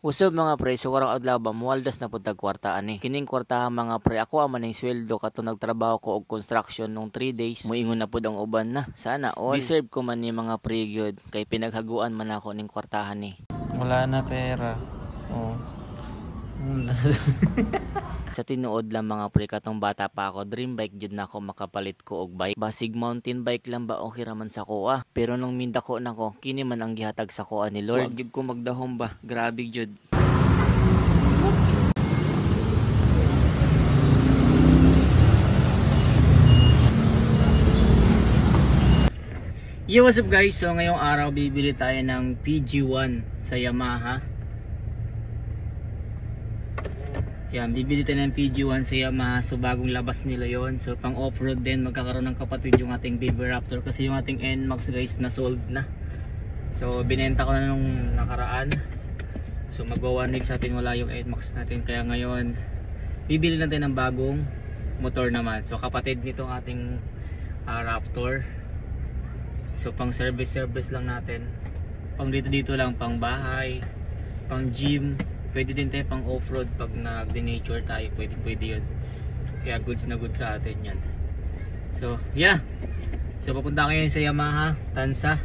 Usab mga pre, so karong adlaw ba muwaldas na pud tag kwarta ani. Kining kwartahan mga pre, ako man ning sweldo kato nagtrabaho ko og construction nung 3 days. Moingon na pud ang uban na. Sana all. Deserve ko man ni mga pre gyud kay pinaghaguan man ako ning kwartahan ni. Wala na pera. Oh. Sa tinuod lang mga pre, katong bata pa ako, dream bike jud na ako makapalit ko og bike. Basig mountain bike lang ba okay raman sa kuha. Pero nung mindako nako, kini man ang gihatag sa kuha ni Lord. Wag jud ko magdahom ba. Grabe jud. Yo, what's up guys? So ngayong araw bibili tayo ng PG1 sa Yamaha. Yan, bibili tayo ng PG1 sa Yamaha. So bagong labas nila yon. So pang off-road din, magkakaroon ng kapatid yung ating Baby Raptor. Kasi yung ating NMAX guys na sold na. So binenta ko na nung nakaraan. So magwa 1 week sa atin wala yung NMAX natin. Kaya ngayon bibili natin ng bagong motor naman. So kapatid nito ating Raptor. So pang service lang natin. Pang dito lang, pang bahay, pang gym. Pwede din tayo pang off-road pag nag-nature tayo. Pwede yun. Kaya goods na goods sa atin yan. So yeah. So papunta ngayon sa Yamaha Tansa.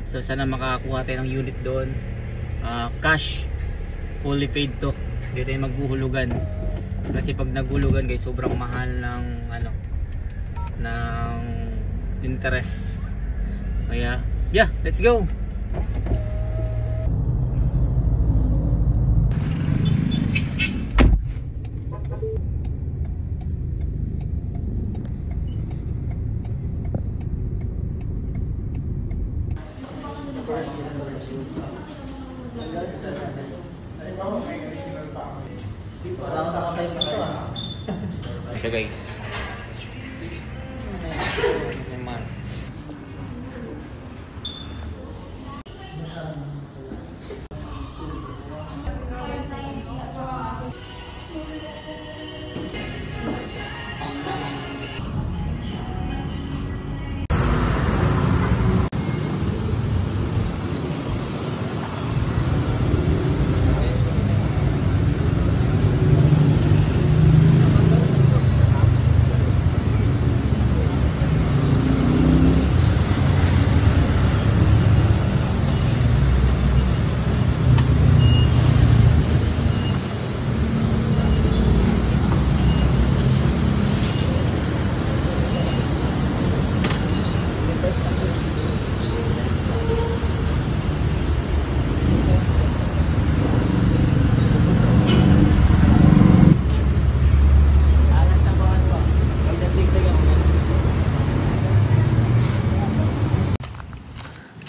So sana makakuha tayo ng unit doon. Cash. Fully paid to. Hindi tayo maghuhulugan. Kasi pag naghulugan guys, sobrang mahal ng ng interest. Kaya, yeah, let's go! Ito guys. Naman.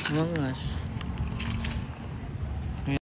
Mangas.